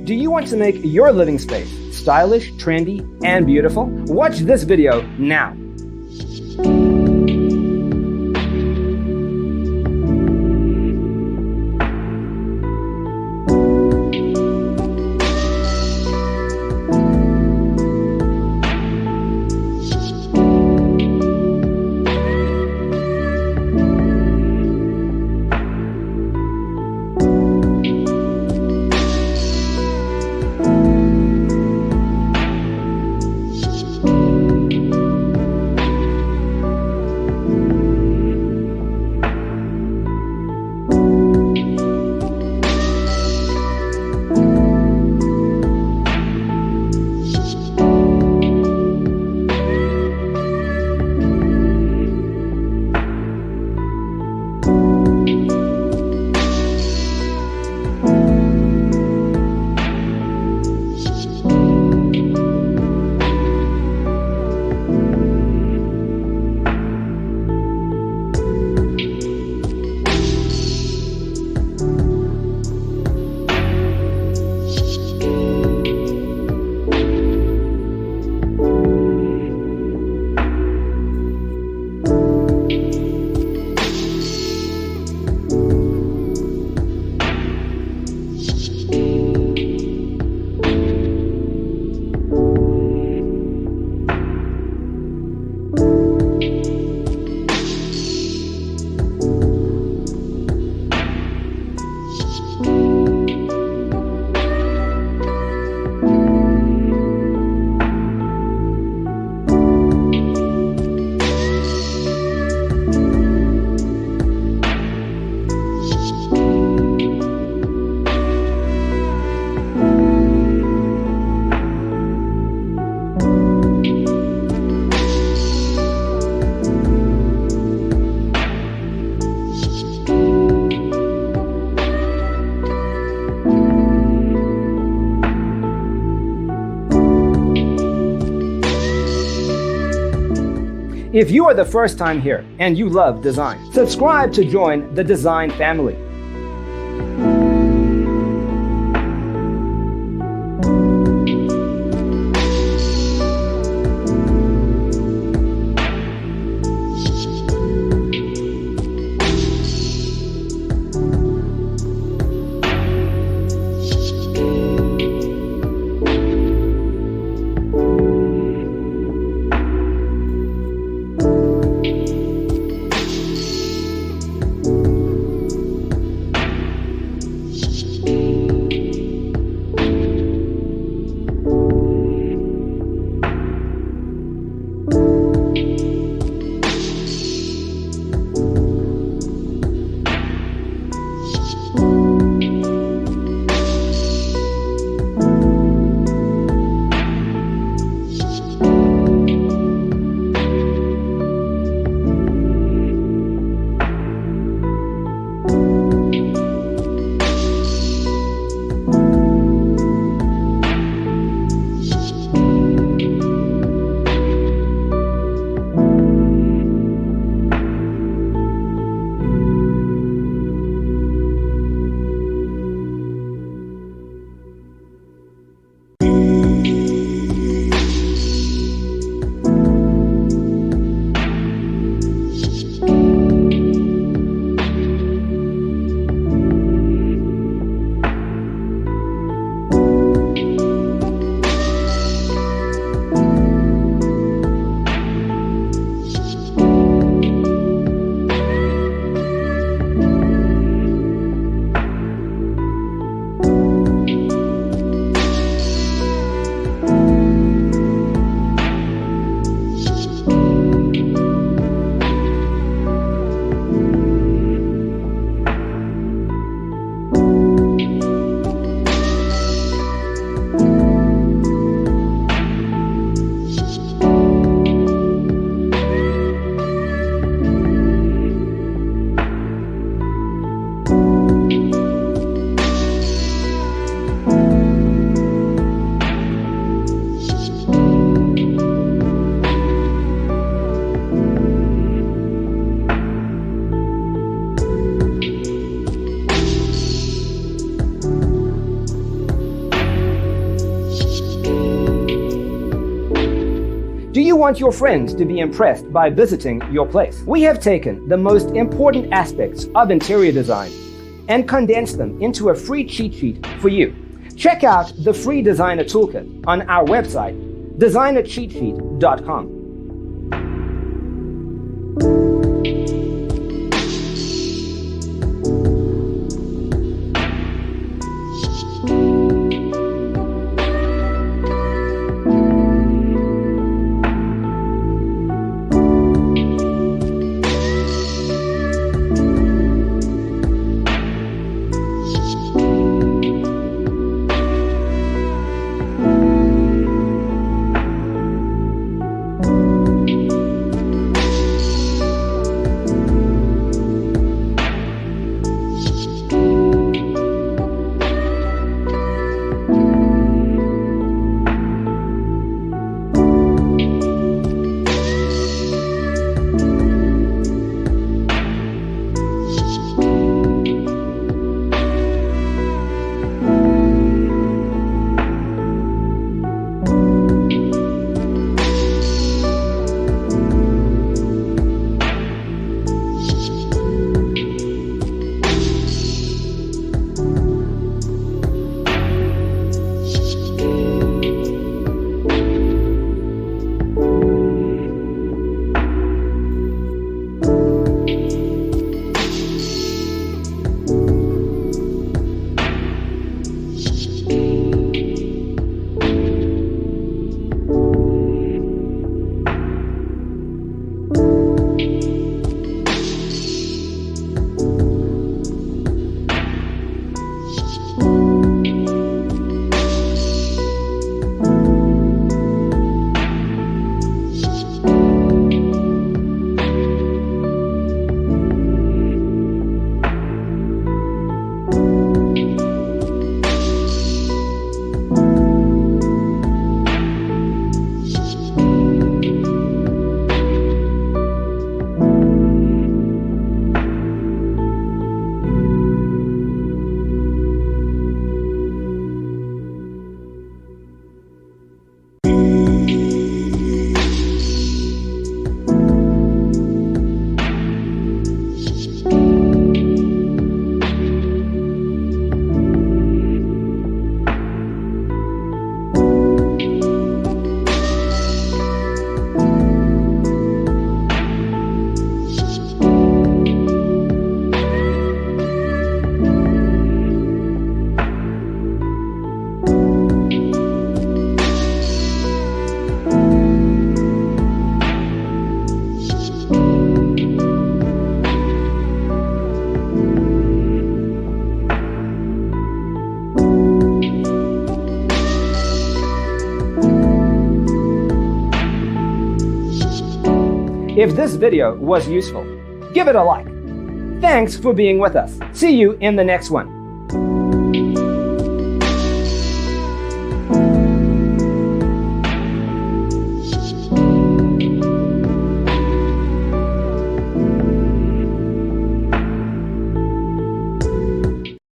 Do you want to make your living space stylish, trendy, and beautiful? Watch this video now. If you are the first time here and you love design, subscribe to join the design family. you want your friends to be impressed by visiting your place. We have taken the most important aspects of interior design and condensed them into a free cheat sheet for you. Check out the free designer toolkit on our website, designercheatsheet.com. If this video was useful, give it a like. Thanks for being with us. See you in the next one.